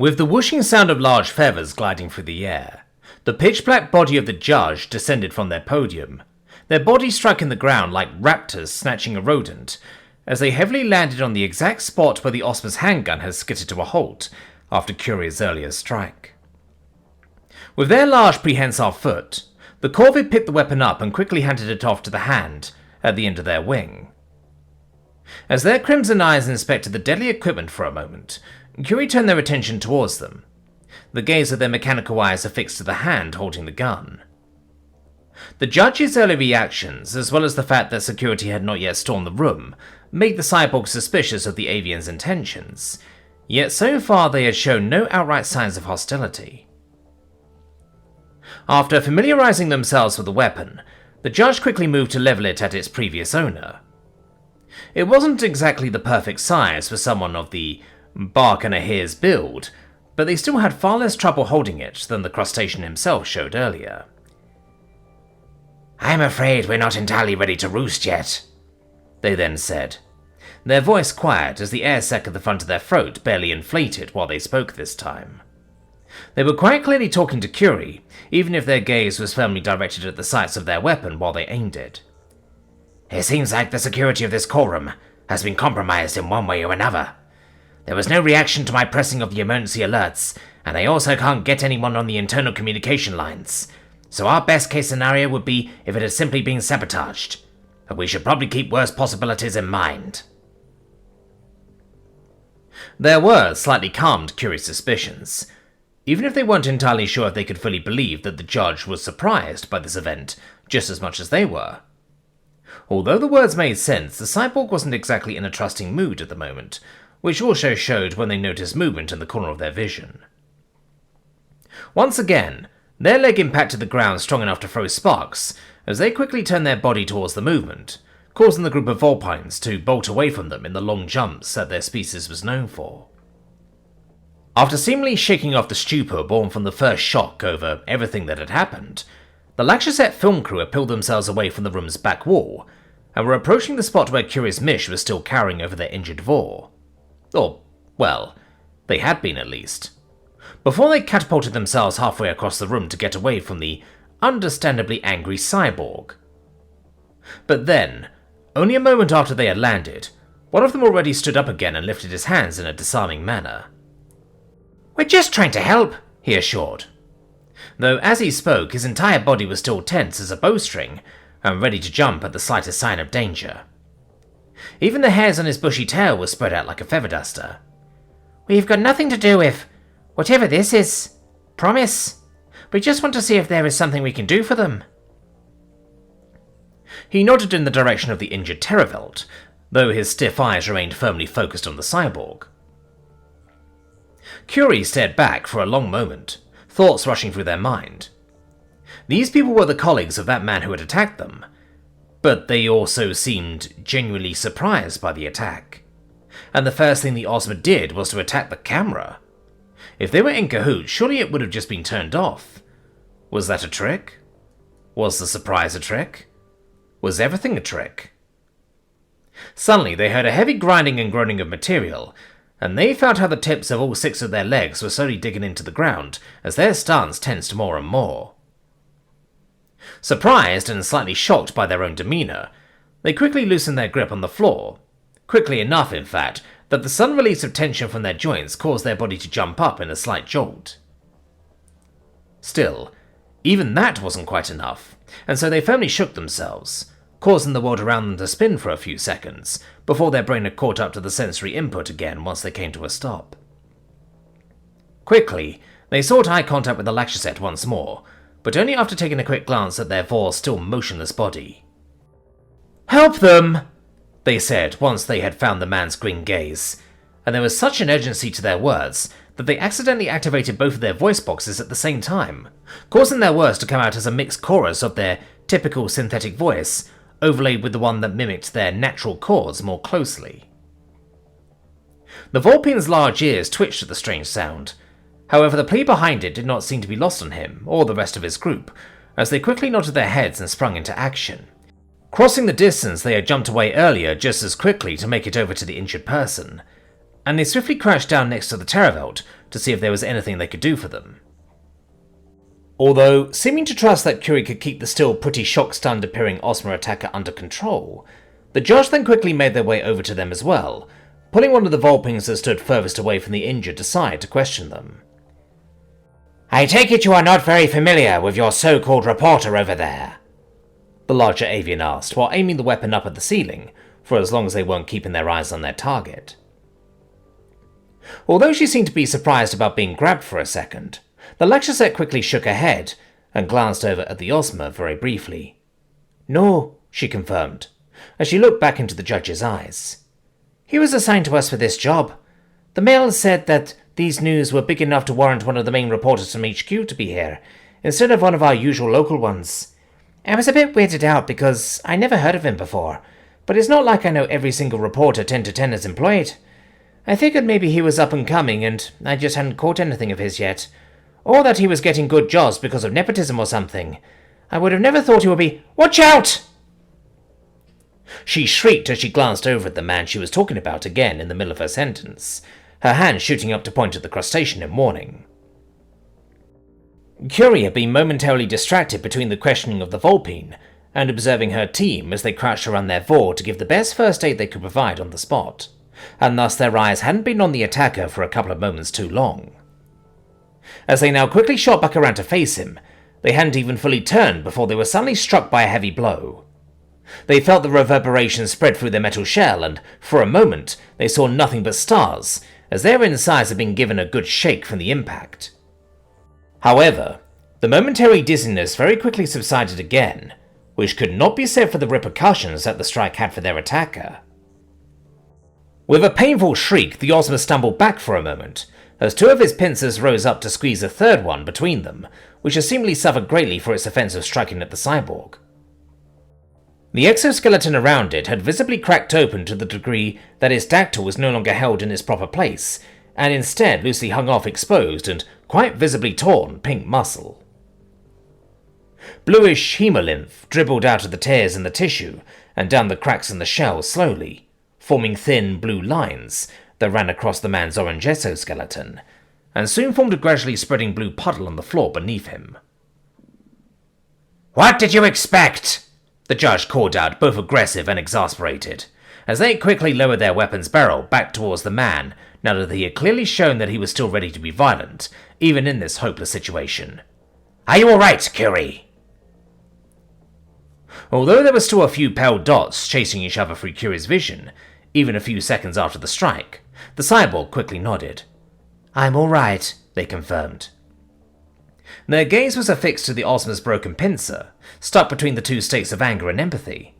With the whooshing sound of large feathers gliding through the air, the pitch-black body of the judge descended from their podium, their bodies striking the ground like raptors snatching a rodent, as they heavily landed on the exact spot where the Osmer's handgun had skidded to a halt after Curi's earlier strike. With their large prehensile foot, the corvid picked the weapon up and quickly handed it off to the hand at the end of their wing. As their crimson eyes inspected the deadly equipment for a moment, Curi turned their attention towards them, the gaze of their mechanical eyes affixed to the hand holding the gun. The judge's early reactions, as well as the fact that security had not yet stormed the room, made the cyborg suspicious of the avian's intentions, yet so far they had shown no outright signs of hostility. After familiarizing themselves with the weapon, the judge quickly moved to level it at its previous owner. It wasn't exactly the perfect size for someone of the bark and a hare's build, but they still had far less trouble holding it than the crustacean himself showed earlier. "I'm afraid we're not entirely ready to roost yet," they then said, their voice quiet as the air sac at the front of their throat barely inflated while they spoke this time. They were quite clearly talking to Curi, even if their gaze was firmly directed at the sights of their weapon while they aimed it. "It seems like the security of this courtroom has been compromised in one way or another. There was no reaction to my pressing of the emergency alerts, and they also can't get anyone on the internal communication lines. So our best case scenario would be if it had simply been sabotaged, but we should probably keep worse possibilities in mind." Their words slightly calmed Curi's suspicions, even if they weren't entirely sure if they could fully believe that the judge was surprised by this event just as much as they were. Although the words made sense, the cyborg wasn't exactly in a trusting mood at the moment, which also showed when they noticed movement in the corner of their vision. Once again, their leg impacted the ground strong enough to throw sparks as they quickly turned their body towards the movement, causing the group of vulpines to bolt away from them in the long jumps that their species was known for. After seemingly shaking off the stupor born from the first shock over everything that had happened, the Lakshasette film crew had peeled themselves away from the room's back wall and were approaching the spot where Curi's Mish was still cowering over their injured Vor. Or, well, they had been at least. Before they catapulted themselves halfway across the room to get away from the understandably angry cyborg. But then, only a moment after they had landed, one of them already stood up again and lifted his hands in a disarming manner. "We're just trying to help," he assured, though as he spoke his entire body was still tense as a bowstring and ready to jump at the slightest sign of danger. Even the hairs on his bushy tail were spread out like a feather duster. "We've got nothing to do with whatever this is. Promise. We just want to see if there is something we can do for them." He nodded in the direction of the injured Terravelt, though his stiff eyes remained firmly focused on the cyborg. Curi stared back for a long moment, thoughts rushing through their mind. These people were the colleagues of that man who had attacked them, but they also seemed genuinely surprised by the attack. And the first thing the Osmer did was to attack the camera. If they were in cahoots, surely it would have just been turned off. Was that a trick? Was the surprise a trick? Was everything a trick? Suddenly they heard a heavy grinding and groaning of material, and they felt how the tips of all 6 of their legs were slowly digging into the ground as their stance tensed more and more. Surprised and slightly shocked by their own demeanor, they quickly loosened their grip on the floor, quickly enough in fact that the sudden release of tension from their joints caused their body to jump up in a slight jolt. Still, even that wasn't quite enough, and so they firmly shook themselves, causing the world around them to spin for a few seconds before their brain had caught up to the sensory input again once they came to a stop. Quickly, they sought eye contact with the Lakshasette once more, but only after taking a quick glance at their Vor's still motionless body. "Help them!" they said once they had found the man's green gaze, and there was such an urgency to their words that they accidentally activated both of their voice boxes at the same time, causing their words to come out as a mixed chorus of their typical synthetic voice, overlaid with the one that mimicked their natural chords more closely. The Vulpine's large ears twitched at the strange sound. However, the plea behind it did not seem to be lost on him or the rest of his group, as they quickly nodded their heads and sprung into action, crossing the distance they had jumped away earlier just as quickly to make it over to the injured person, and they swiftly crouched down next to the Terravelt, to see if there was anything they could do for them. Although, seeming to trust that Curi could keep the still pretty shock-stunned appearing Ozma attacker under control, the judge then quickly made their way over to them as well, pulling one of the Vulpings that stood furthest away from the injured aside to question them. "I take it you are not very familiar with your so-called reporter over there?" the larger avian asked, while aiming the weapon up at the ceiling, for as long as they weren't keeping their eyes on their target. Although she seemed to be surprised about being grabbed for a second, the Lakshasette quickly shook her head and glanced over at the Ozma very briefly. "No," she confirmed, as she looked back into the judge's eyes. "He was assigned to us for this job. The mail said that these news were big enough to warrant one of the main reporters from HQ to be here, instead of one of our usual local ones. I was a bit weirded out because I never heard of him before, but it's not like I know every single reporter 10 to 10 is employed. I figured maybe he was up and coming and I just hadn't caught anything of his yet, or that he was getting good jobs because of nepotism or something. I would have never thought he would be— Watch out!" She shrieked as she glanced over at the man she was talking about again in the middle of her sentence, her hand shooting up to point at the crustacean in warning. Curi had been momentarily distracted between the questioning of the Vulpine and observing her team as they crouched around their Vor to give the best first aid they could provide on the spot, and thus their eyes hadn't been on the attacker for a couple of moments too long. As they now quickly shot back around to face him, they hadn't even fully turned before they were suddenly struck by a heavy blow. They felt the reverberation spread through their metal shell, and for a moment they saw nothing but stars, as their insides had been given a good shake from the impact. However, the momentary dizziness very quickly subsided again, which could not be said for the repercussions that the strike had for their attacker. With a painful shriek, the Ozma stumbled back for a moment, as two of his pincers rose up to squeeze a third one between them, which had seemingly suffered greatly for its offense of striking at the cyborg. The exoskeleton around it had visibly cracked open to the degree that its dactyl was no longer held in its proper place, and instead loosely hung off exposed and quite visibly torn pink muscle. Bluish hemolymph dribbled out of the tears in the tissue and down the cracks in the shell slowly, forming thin blue lines that ran across the man's orange exoskeleton, and soon formed a gradually spreading blue puddle on the floor beneath him. "What did you expect?" the judge called out, both aggressive and exasperated, as they quickly lowered their weapon's barrel back towards the man now that he had clearly shown that he was still ready to be violent, even in this hopeless situation. "Are you alright, Curi?" Although there were still a few pale dots chasing each other through Curi's vision, even a few seconds after the strike, the cyborg quickly nodded. "I'm alright," they confirmed. Their gaze was affixed to the Ozma's broken pincer, stuck between the two states of anger and empathy.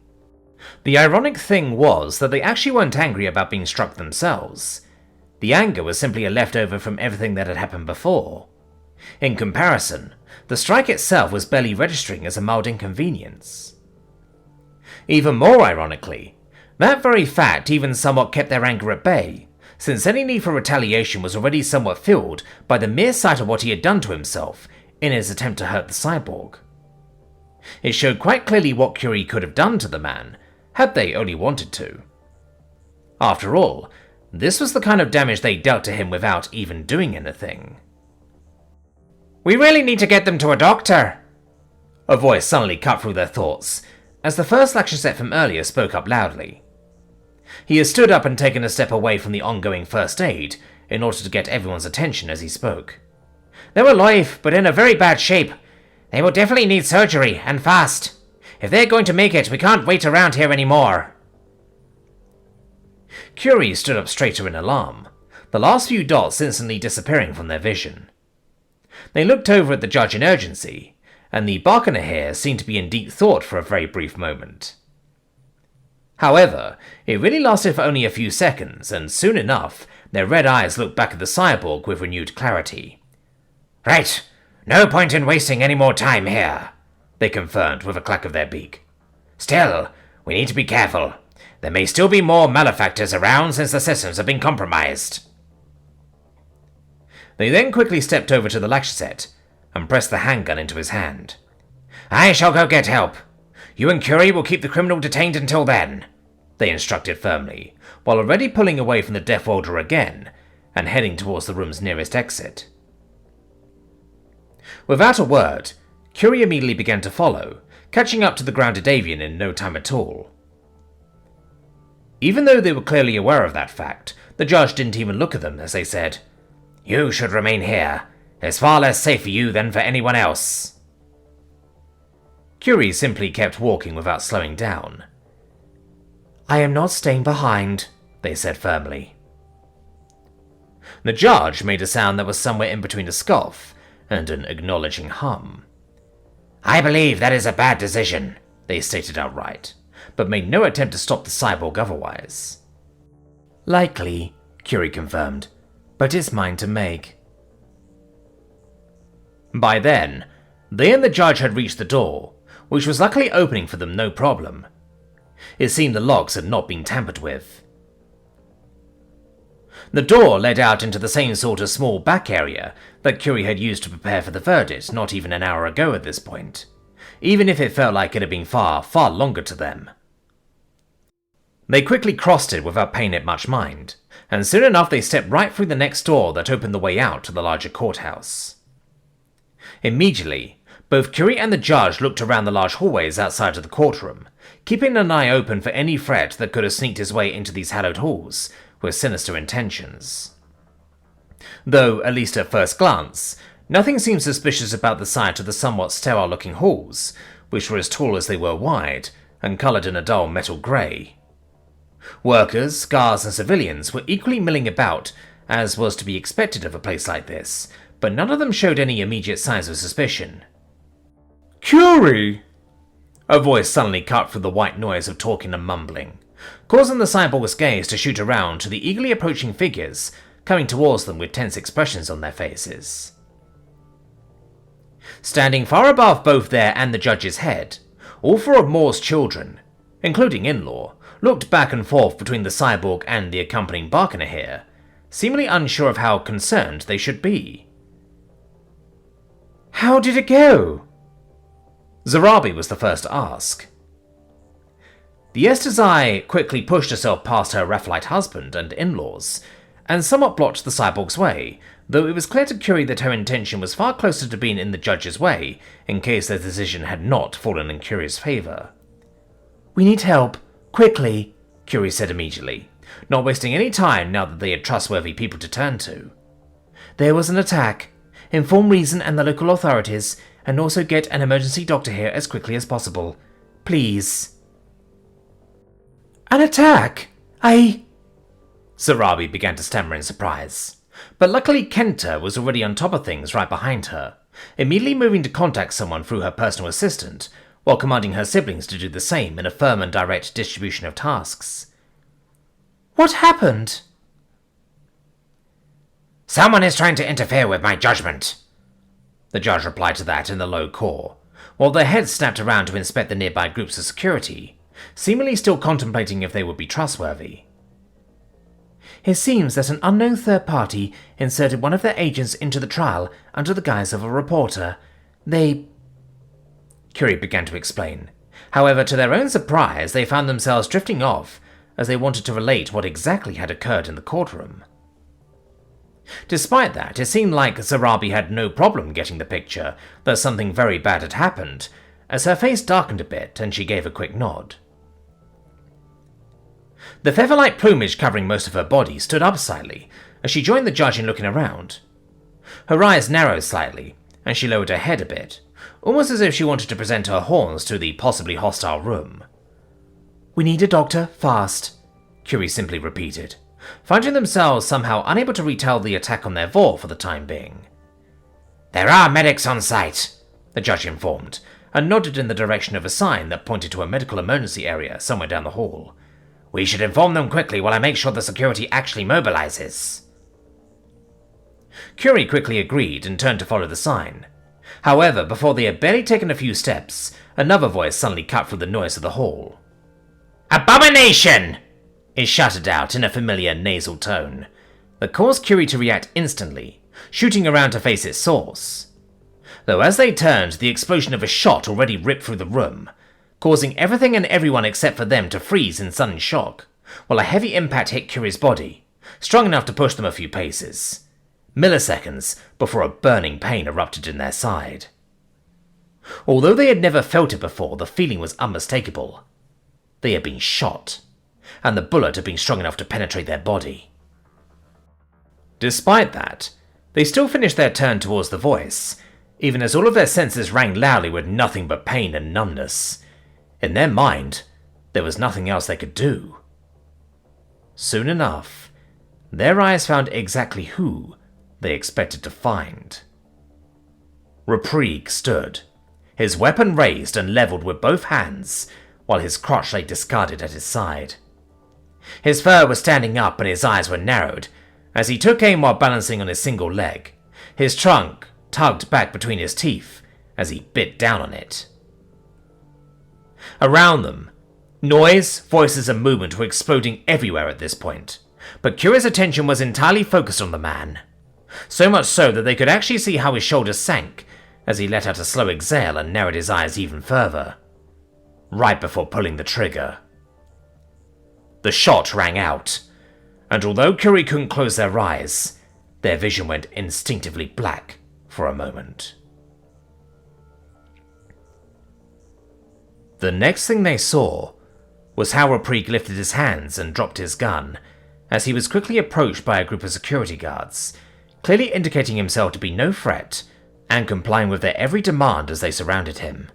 The ironic thing was that they actually weren't angry about being struck themselves. The anger was simply a leftover from everything that had happened before. In comparison, the strike itself was barely registering as a mild inconvenience. Even more ironically, that very fact even somewhat kept their anger at bay, since any need for retaliation was already somewhat filled by the mere sight of what he had done to himself in his attempt to hurt the cyborg. It showed quite clearly what Curi could have done to the man, had they only wanted to. After all, this was the kind of damage they dealt to him without even doing anything. "We really need to get them to a doctor," a voice suddenly cut through their thoughts, as the first Lakshasette from earlier spoke up loudly. He had stood up and taken a step away from the ongoing first aid in order to get everyone's attention as he spoke. "They're alive, but in a very bad shape. They will definitely need surgery, and fast. If they're going to make it, we can't wait around here anymore." Curi stood up straighter in alarm, the last few dots instantly disappearing from their vision. They looked over at the judge in urgency, and the Barkener here seemed to be in deep thought for a very brief moment. However, it really lasted for only a few seconds, and soon enough, their red eyes looked back at the cyborg with renewed clarity. "Right, no point in wasting any more time here," they confirmed with a clack of their beak. "Still, we need to be careful. There may still be more malefactors around since the systems have been compromised." They then quickly stepped over to the Lakshasette and pressed the handgun into his hand. "I shall go get help. You and Curi will keep the criminal detained until then," they instructed firmly, while already pulling away from the Deathworlder again, and heading towards the room's nearest exit. Without a word, Curi immediately began to follow, catching up to the grounded avian in no time at all. Even though they were clearly aware of that fact, the judge didn't even look at them as they said, "You should remain here. It's far less safe for you than for anyone else." Curi simply kept walking without slowing down. "I am not staying behind," they said firmly. The judge made a sound that was somewhere in between a scoff and an acknowledging hum. "I believe that is a bad decision," they stated outright, but made no attempt to stop the cyborg otherwise. "Likely," Curi confirmed, "but it's mine to make." By then, they and the judge had reached the door, which was luckily opening for them no problem. It seemed the locks had not been tampered with. The door led out into the same sort of small back area that Curi had used to prepare for the verdict not even an hour ago at this point, even if it felt like it had been far, far longer to them. They quickly crossed it without paying it much mind, and soon enough they stepped right through the next door that opened the way out to the larger courthouse. Immediately, both Curi and the judge looked around the large hallways outside of the courtroom, keeping an eye open for any threat that could have sneaked his way into these hallowed halls with sinister intentions. Though, at least at first glance, nothing seemed suspicious about the sight of the somewhat sterile-looking halls, which were as tall as they were wide, and coloured in a dull metal grey. Workers, guards, and civilians were equally milling about, as was to be expected of a place like this, but none of them showed any immediate signs of suspicion. "Curi!" A voice suddenly cut through the white noise of talking and mumbling, causing the cyborg's gaze to shoot around to the eagerly approaching figures coming towards them with tense expressions on their faces. Standing far above both their and the judge's head, all four of Moore's children, including in-law, looked back and forth between the cyborg and the accompanying Barkener here, seemingly unsure of how concerned they should be. "How did it go?" Zarabi was the first to ask. The Estes Eye quickly pushed herself past her Raphaelite husband and in-laws, and somewhat blocked the cyborg's way, though it was clear to Curi that her intention was far closer to being in the judge's way, in case their decision had not fallen in Curi's favour. "We need help. Quickly," Curi said immediately, not wasting any time now that they had trustworthy people to turn to. "There was an attack. Inform Reason and the local authorities, and also get an emergency doctor here as quickly as possible. Please." "An attack? Zarabi began to stammer in surprise, but luckily Kenta was already on top of things right behind her, immediately moving to contact someone through her personal assistant, while commanding her siblings to do the same in a firm and direct distribution of tasks. "What happened?" "Someone is trying to interfere with my judgment," the judge replied to that in the low core, while their heads snapped around to inspect the nearby groups of security, seemingly still contemplating if they would be trustworthy. "It seems that an unknown third party inserted one of their agents into the trial under the guise of a reporter. Curi began to explain. However, to their own surprise, they found themselves drifting off as they wanted to relate what exactly had occurred in the courtroom. Despite that, it seemed like Zarabi had no problem getting the picture that something very bad had happened, as her face darkened a bit and she gave a quick nod. The feather-like plumage covering most of her body stood up slightly as she joined the judge in looking around. Her eyes narrowed slightly, and she lowered her head a bit, almost as if she wanted to present her horns to the possibly hostile room. "We need a doctor, fast," Curi simply repeated, finding themselves somehow unable to retell the attack on their Vor for the time being. "There are medics on site," the judge informed, and nodded in the direction of a sign that pointed to a medical emergency area somewhere down the hall. "We should inform them quickly while I make sure the security actually mobilizes." Curi quickly agreed and turned to follow the sign. However, before they had barely taken a few steps, another voice suddenly cut through the noise of the hall. "Abomination!" It shouted out in a familiar nasal tone that caused Curi to react instantly, shooting around to face its source. Though as they turned, the explosion of a shot already ripped through the room, causing everything and everyone except for them to freeze in sudden shock, while a heavy impact hit Curi's body, strong enough to push them a few paces, milliseconds before a burning pain erupted in their side. Although they had never felt it before, the feeling was unmistakable. They had been shot, and the bullet had been strong enough to penetrate their body. Despite that, they still finished their turn towards the voice, even as all of their senses rang loudly with nothing but pain and numbness. In their mind, there was nothing else they could do. Soon enough, their eyes found exactly who they expected to find. Reprieg stood, his weapon raised and levelled with both hands, while his crotch lay discarded at his side. His fur was standing up and his eyes were narrowed, as he took aim while balancing on his single leg, his trunk tugged back between his teeth as he bit down on it. Around them, noise, voices and movement were exploding everywhere at this point, but Curi's attention was entirely focused on the man, so much so that they could actually see how his shoulders sank as he let out a slow exhale and narrowed his eyes even further, right before pulling the trigger. The shot rang out, and although Curi couldn't close their eyes, their vision went instinctively black for a moment. The next thing they saw was how Reprieg lifted his hands and dropped his gun, as he was quickly approached by a group of security guards, clearly indicating himself to be no threat and complying with their every demand as they surrounded him.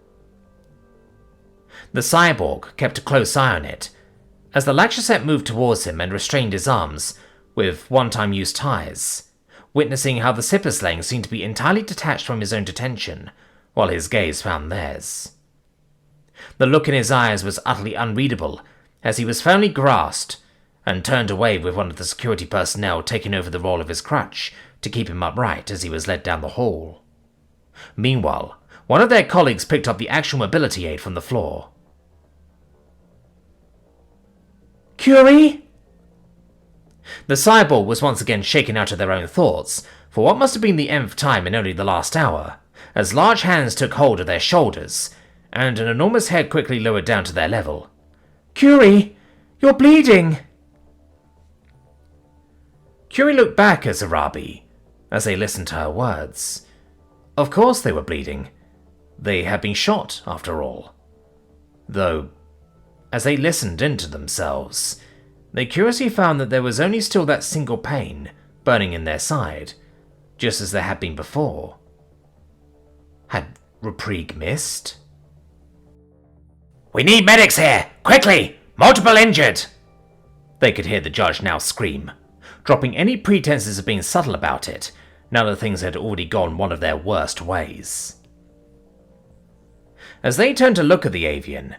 The cyborg kept a close eye on it, as the Lakshasep moved towards him and restrained his arms with one-time use ties, witnessing how the zipper sling seemed to be entirely detached from his own detention, while his gaze found theirs. The look in his eyes was utterly unreadable, as he was firmly grasped and turned away with one of the security personnel taking over the role of his crutch to keep him upright as he was led down the hall. Meanwhile, one of their colleagues picked up the actual mobility aid from the floor. Curi? The cyborg was once again shaken out of their own thoughts, for what must have been the nth time in only the last hour, as large hands took hold of their shoulders, and an enormous head quickly lowered down to their level. Curi, you're bleeding! Curi looked back at Zarabi as they listened to her words. Of course they were bleeding. They had been shot, after all. Though, as they listened into themselves, they curiously found that there was only still that single pain burning in their side, just as there had been before. Had Reprieg missed? "We need medics here! Quickly! Multiple injured!" They could hear the judge now scream, dropping any pretenses of being subtle about it, now that things had already gone one of their worst ways. As they turned to look at the avian,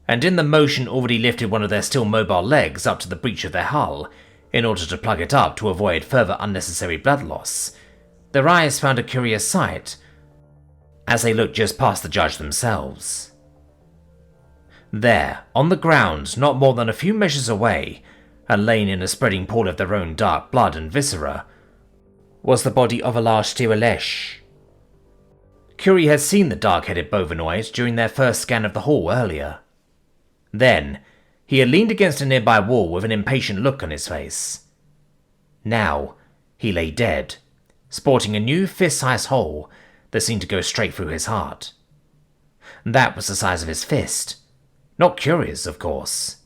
and in the motion already lifted one of their still mobile legs up to the breech of their hull, in order to plug it up to avoid further unnecessary blood loss, their eyes found a curious sight as they looked just past the judge themselves. There, on the ground, not more than a few measures away, and laying in a spreading pool of their own dark blood and viscera, was the body of a large Stiralesh. Curi had seen the dark-headed bovinoid during their first scan of the hall earlier. Then, he had leaned against a nearby wall with an impatient look on his face. Now, he lay dead, sporting a new fist-sized hole that seemed to go straight through his heart. That was the size of his fist. Not Curi's, of course.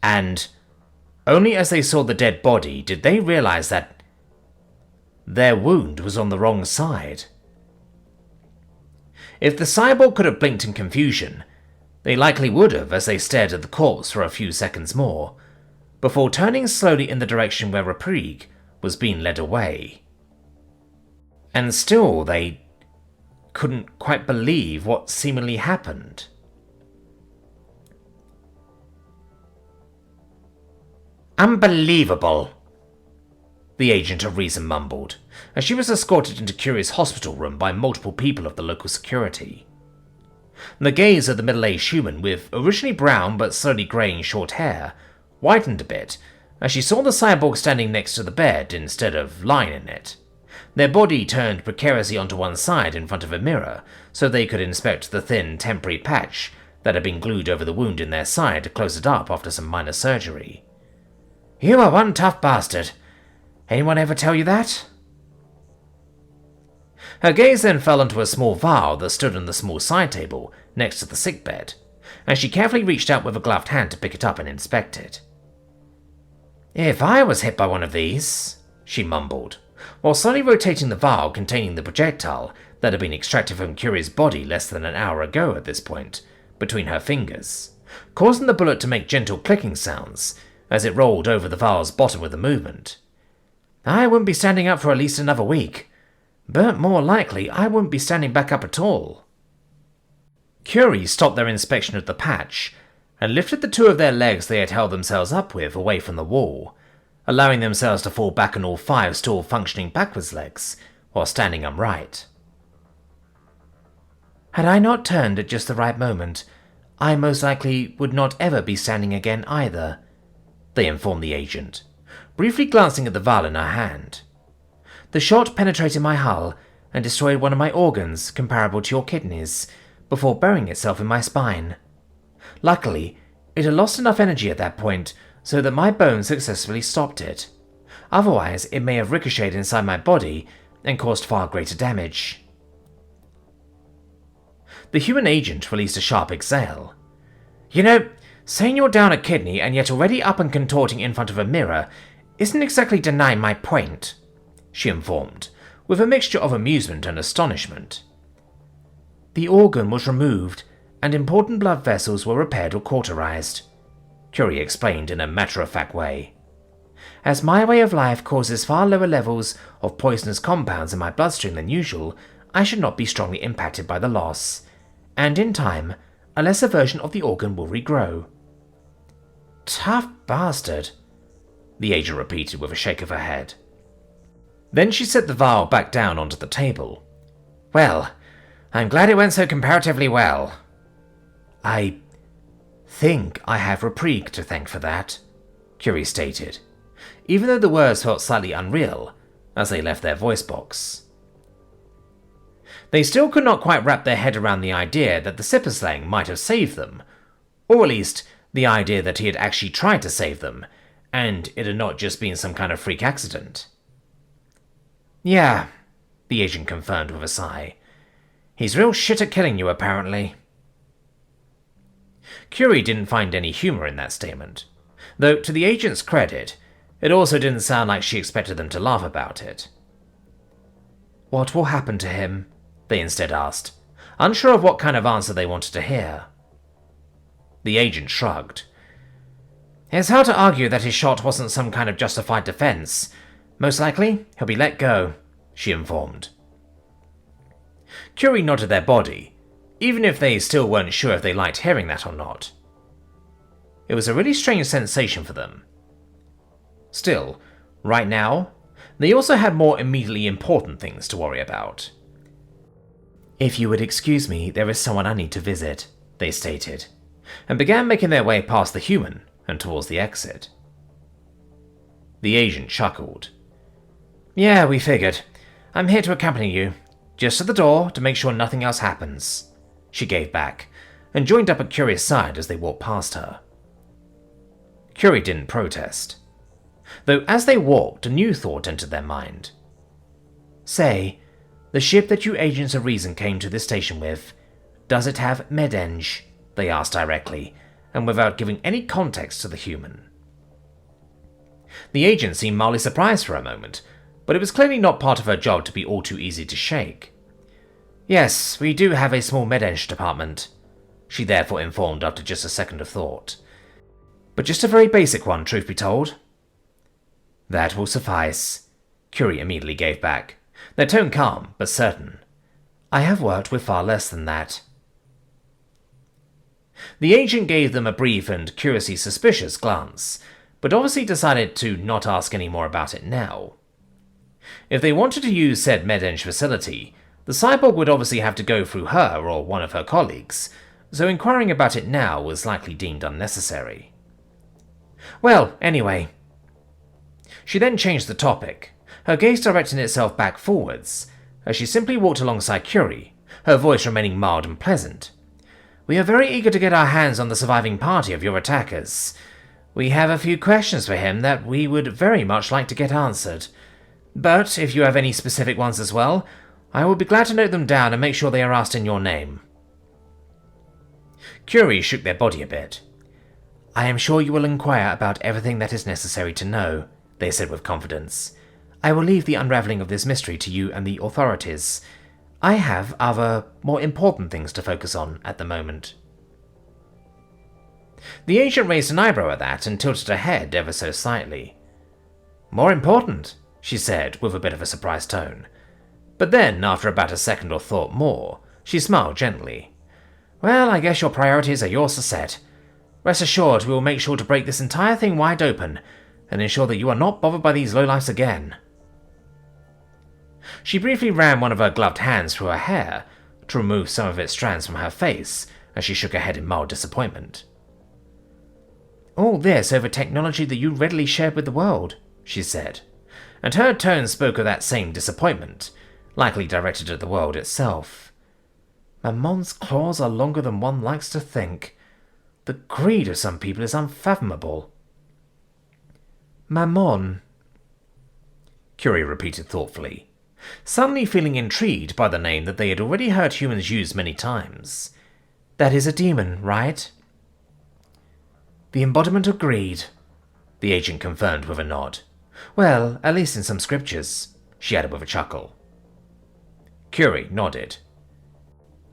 And only as they saw the dead body did they realize that their wound was on the wrong side. If the cyborg could have blinked in confusion, they likely would have as they stared at the corpse for a few seconds more, before turning slowly in the direction where Reprieg was being led away. And still they couldn't quite believe what seemingly happened. "Unbelievable," the agent of reason mumbled, as she was escorted into Curi's hospital room by multiple people of the local security. The gaze of the middle-aged human, with originally brown but slowly greying short hair, widened a bit as she saw the cyborg standing next to the bed instead of lying in it, their body turned precariously onto one side in front of a mirror so they could inspect the thin, temporary patch that had been glued over the wound in their side to close it up after some minor surgery. You are one tough bastard. Anyone ever tell you that? Her gaze then fell onto a small vial that stood on the small side table next to the sickbed, and she carefully reached out with a gloved hand to pick it up and inspect it. If I was hit by one of these, she mumbled, while slowly rotating the vial containing the projectile that had been extracted from Curi's body less than an hour ago at this point, between her fingers, causing the bullet to make gentle clicking sounds as it rolled over the vial's bottom with the movement. I wouldn't be standing up for at least another week, but more likely I wouldn't be standing back up at all. Curi stopped their inspection of the patch and lifted the two of their legs they had held themselves up with away from the wall, allowing themselves to fall back on all five still functioning backwards legs while standing upright. Had I not turned at just the right moment, I most likely would not ever be standing again either, they informed the agent, briefly glancing at the vial in her hand. The shot penetrated my hull and destroyed one of my organs comparable to your kidneys, before burying itself in my spine. Luckily, it had lost enough energy at that point so that my bones successfully stopped it. Otherwise, it may have ricocheted inside my body and caused far greater damage. The human agent released a sharp exhale. You know, saying you're down a kidney and yet already up and contorting in front of a mirror isn't exactly denying my point, she informed, with a mixture of amusement and astonishment. The organ was removed, and important blood vessels were repaired or cauterized, Curi explained in a matter-of-fact way. As my way of life causes far lower levels of poisonous compounds in my bloodstream than usual, I should not be strongly impacted by the loss, and in time, a lesser version of the organ will regrow. Tough bastard, the agent repeated with a shake of her head. Then she set the vial back down onto the table. Well, I'm glad it went so comparatively well. I think I have Reprieve to thank for that, Curi stated, even though the words felt slightly unreal as they left their voice box. They still could not quite wrap their head around the idea that the Sipperslang might have saved them, or at least the idea that he had actually tried to save them, and it had not just been some kind of freak accident. Yeah, the agent confirmed with a sigh. He's real shit at killing you, apparently. Curi didn't find any humor in that statement, though to the agent's credit, it also didn't sound like she expected them to laugh about it. What will happen to him? They instead asked, unsure of what kind of answer they wanted to hear. The agent shrugged. It's hard to argue that his shot wasn't some kind of justified defense. Most likely, he'll be let go, she informed. Curi nodded their body, even if they still weren't sure if they liked hearing that or not. It was a really strange sensation for them. Still, right now, they also had more immediately important things to worry about. If you would excuse me, there is someone I need to visit, they stated, and began making their way past the human and towards the exit. The agent chuckled. Yeah, we figured. I'm here to accompany you. Just to the door to make sure nothing else happens, she gave back, and joined up at Curi's side as they walked past her. Curi didn't protest, though as they walked a new thought entered their mind. Say, the ship that you agents of reason came to this station with, does it have medeng? They asked directly, and without giving any context to the human. The agent seemed mildly surprised for a moment, but it was clearly not part of her job to be all too easy to shake. Yes, we do have a small medeng department, she therefore informed after just a second of thought. But just a very basic one, truth be told. That will suffice, Curi immediately gave back, their tone calm but certain. I have worked with far less than that. The agent gave them a brief and curiously suspicious glance, but obviously decided to not ask any more about it now. If they wanted to use said medeng facility, the cyborg would obviously have to go through her or one of her colleagues, so inquiring about it now was likely deemed unnecessary. Well, anyway. She then changed the topic, her gaze directing itself back forwards, as she simply walked alongside Curi, her voice remaining mild and pleasant. We are very eager to get our hands on the surviving party of your attackers. We have a few questions for him that we would very much like to get answered. But if you have any specific ones as well, I will be glad to note them down and make sure they are asked in your name. Curi shook their body a bit. I am sure you will inquire about everything that is necessary to know, they said with confidence. I will leave the unravelling of this mystery to you and the authorities. I have other, more important things to focus on at the moment. The agent raised an eyebrow at that and tilted her head ever so slightly. More important, she said with a bit of a surprised tone. But then, after about a second or thought more, she smiled gently. Well, I guess your priorities are yours to set. Rest assured we will make sure to break this entire thing wide open and ensure that you are not bothered by these lowlifes again. She briefly ran one of her gloved hands through her hair to remove some of its strands from her face as she shook her head in mild disappointment. All this over technology that you readily shared with the world, she said, and her tone spoke of that same disappointment, likely directed at the world itself. Mamon's claws are longer than one likes to think. The greed of some people is unfathomable. Mammon, Curi repeated thoughtfully, suddenly feeling intrigued by the name that they had already heard humans use many times. That is a demon, right? The embodiment of greed, the agent confirmed with a nod. Well, at least in some scriptures, she added with a chuckle. Curi nodded.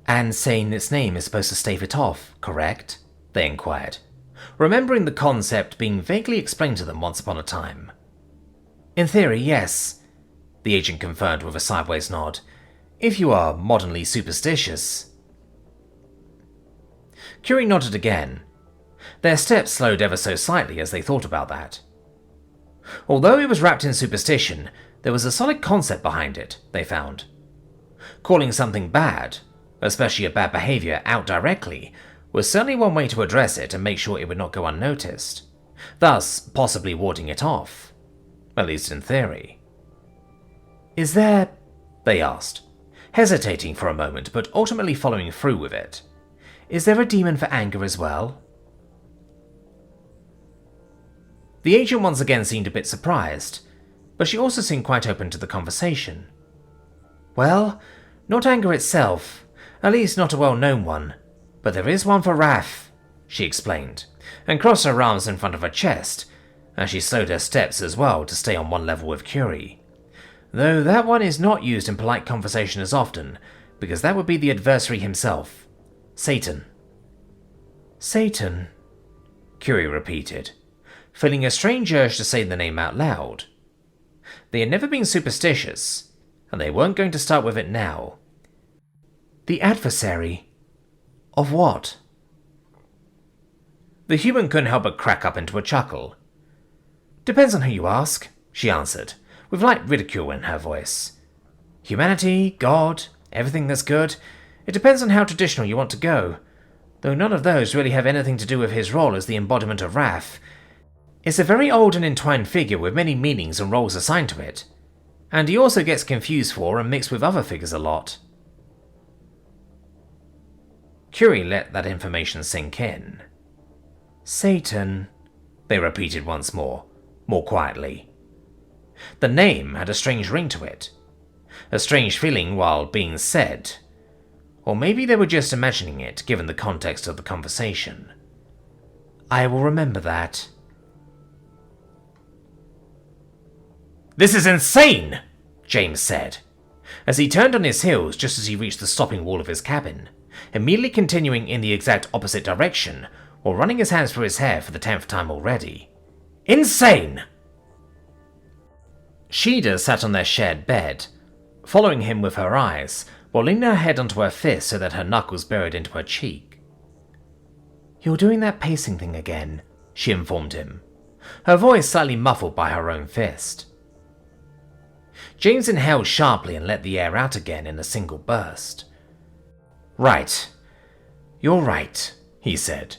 And saying its name is supposed to stave it off, correct? They inquired, remembering the concept being vaguely explained to them once upon a time. In theory, yes, the agent confirmed with a sideways nod. If you are modernly superstitious. Curi nodded again. Their steps slowed ever so slightly as they thought about that. Although it was wrapped in superstition, there was a solid concept behind it, they found. Calling something bad, especially a bad behaviour, out directly was certainly one way to address it and make sure it would not go unnoticed, thus possibly warding it off, at least in theory. Is there, they asked, hesitating for a moment but ultimately following through with it. Is there a demon for anger as well? The agent once again seemed a bit surprised, but she also seemed quite open to the conversation. Well, not anger itself, at least not a well-known one, but there is one for wrath, she explained, and crossed her arms in front of her chest, as she slowed her steps as well to stay on one level with Curi. Though that one is not used in polite conversation as often, because that would be the adversary himself, Satan. Satan, Curi repeated, feeling a strange urge to say the name out loud. They had never been superstitious, and they weren't going to start with it now. The adversary. Of what? The human couldn't help but crack up into a chuckle. Depends on who you ask, she answered, with light ridicule in her voice. Humanity, God, everything that's good, it depends on how traditional you want to go, though none of those really have anything to do with his role as the embodiment of wrath. It's a very old and entwined figure with many meanings and roles assigned to it, and he also gets confused for and mixed with other figures a lot. Curi let that information sink in. Satan, they repeated once more quietly. The name had a strange ring to it, a strange feeling while being said, or maybe they were just imagining it given the context of the conversation. I will remember that. This is insane, James said, as he turned on his heels just as he reached the stopping wall of his cabin, immediately continuing in the exact opposite direction while running his hands through his hair for the 10th time already. Insane! Shida sat on their shared bed, following him with her eyes, while leaning her head onto her fist so that her knuckles buried into her cheek. You're doing that pacing thing again, she informed him, her voice slightly muffled by her own fist. James inhaled sharply and let the air out again in a single burst. Right. You're right, he said,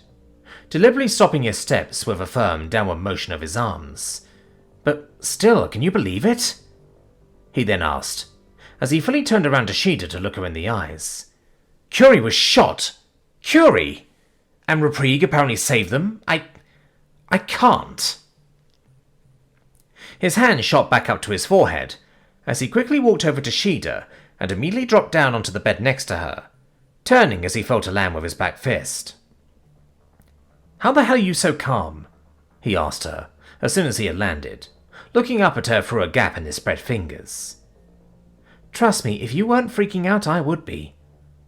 deliberately stopping his steps with a firm downward motion of his arms. But still, can you believe it? He then asked, as he fully turned around to Shida to look her in the eyes. Curi was shot! Curi! And Reprigue apparently saved them? I can't. His hand shot back up to his forehead as he quickly walked over to Shida and immediately dropped down onto the bed next to her, turning as he fell to land with his back fist. "How the hell are you so calm?" he asked her as soon as he had landed, looking up at her through a gap in his spread fingers. "Trust me, if you weren't freaking out, I would be,"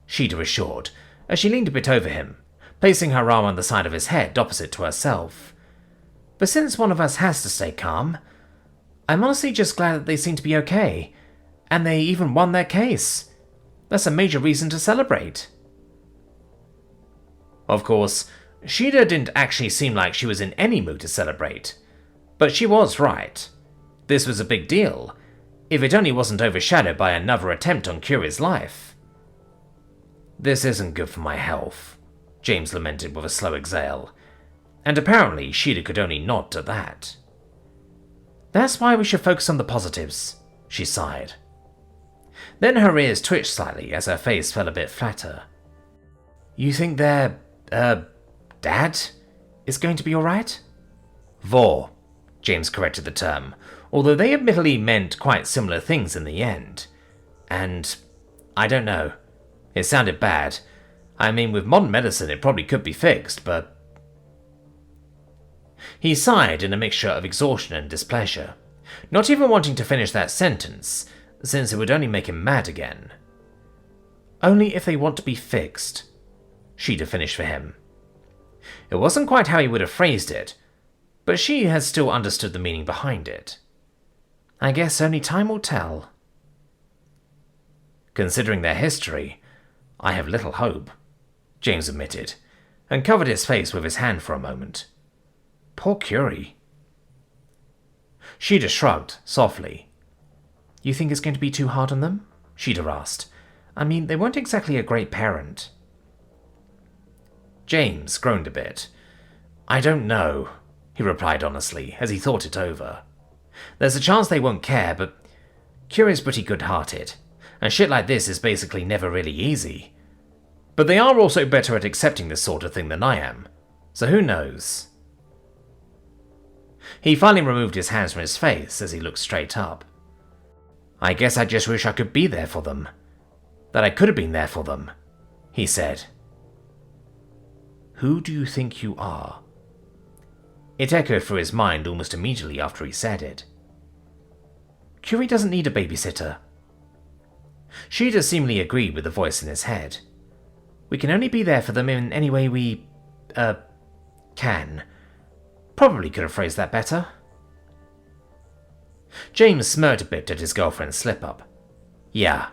Shida assured as she leaned a bit over him, placing her arm on the side of his head opposite to herself. "But since one of us has to stay calm, I'm honestly just glad that they seem to be okay, and they even won their case. That's a major reason to celebrate." Of course, Shida didn't actually seem like she was in any mood to celebrate, but she was right. This was a big deal, if it only wasn't overshadowed by another attempt on Curi's life. "This isn't good for my health," James lamented with a slow exhale, and apparently Shida could only nod to that. "That's why we should focus on the positives," she sighed. Then her ears twitched slightly as her face fell a bit flatter. "You think their, dad is going to be alright?" "Vor," James corrected the term, although they admittedly meant quite similar things in the end. And I don't know. It sounded bad. I mean, with modern medicine it probably could be fixed, but... He sighed in a mixture of exhaustion and displeasure, not even wanting to finish that sentence, since it would only make him mad again. "Only if they want to be fixed," Shida finished for him. It wasn't quite how he would have phrased it, but she had still understood the meaning behind it. I guess only time will tell. "Considering their history, I have little hope," James admitted, and covered his face with his hand for a moment. "Poor Curi." Shida shrugged, softly. "You think it's going to be too hard on them?" Shida asked. "I mean, they weren't exactly a great parent." James groaned a bit. "I don't know," he replied honestly, as he thought it over. "There's a chance they won't care, but Curi's pretty good-hearted, and shit like this is basically never really easy. But they are also better at accepting this sort of thing than I am, so who knows?" He finally removed his hands from his face as he looked straight up. "I guess I just wish I could be there for them. That I could have been there for them," he said. "Who do you think you are?" It echoed through his mind almost immediately after he said it. "Curi doesn't need a babysitter." Shida seemingly agreed with the voice in his head. "We can only be there for them in any way we, can. Probably could have phrased that better." James smirked a bit at his girlfriend's slip-up. "Yeah,"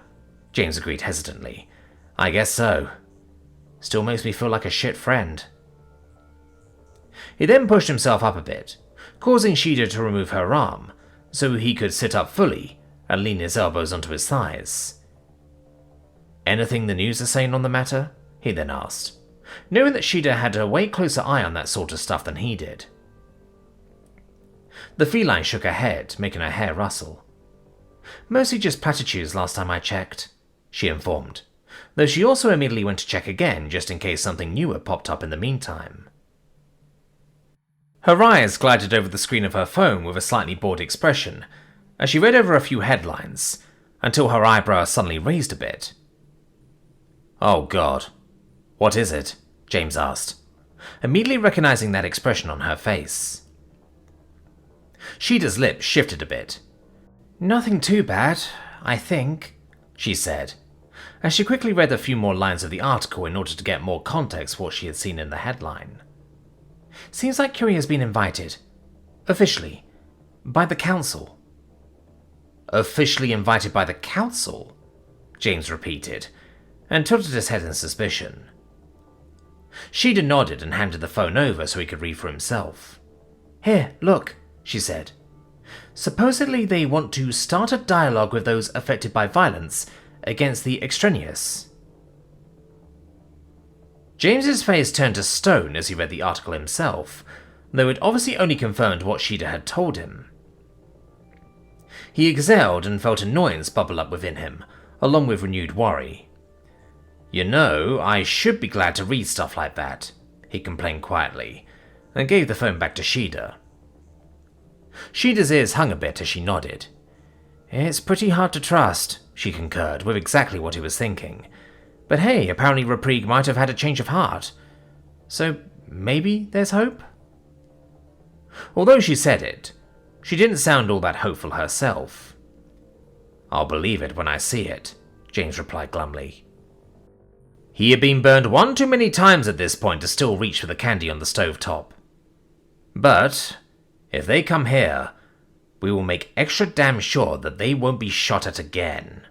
James agreed hesitantly. "I guess so. Still makes me feel like a shit friend." He then pushed himself up a bit, causing Shida to remove her arm, so he could sit up fully and lean his elbows onto his thighs. "Anything the news is saying on the matter?" he then asked, knowing that Shida had a way closer eye on that sort of stuff than he did. The feline shook her head, making her hair rustle. "Mostly just platitudes last time I checked," she informed, though she also immediately went to check again just in case something new had popped up in the meantime. Her eyes glided over the screen of her phone with a slightly bored expression as she read over a few headlines, until her eyebrows suddenly raised a bit. "Oh God, what is it?" James asked, immediately recognizing that expression on her face. Shida's lips shifted a bit. "Nothing too bad, I think," she said, as she quickly read a few more lines of the article in order to get more context for what she had seen in the headline. "Seems like Curi has been invited. Officially. By the council." "Officially invited by the council?" James repeated, and tilted his head in suspicion. Shida nodded and handed the phone over so he could read for himself. "Here, look," she said. "Supposedly they want to start a dialogue with those affected by violence against the extraneous." James's face turned to stone as he read the article himself, though it obviously only confirmed what Shida had told him. He exhaled and felt annoyance bubble up within him, along with renewed worry. "You know, I should be glad to read stuff like that," he complained quietly, and gave the phone back to Shida. Shida's ears hung a bit as she nodded. It's pretty hard to trust, she concurred, with exactly what he was thinking. But hey, apparently Reprig might have had a change of heart. So maybe there's hope? Although she said it, she didn't sound all that hopeful herself. I'll believe it when I see it, James replied glumly. He had been burned one too many times at this point to still reach for the candy on the stovetop. But if they come here, we will make extra damn sure that they won't be shot at again.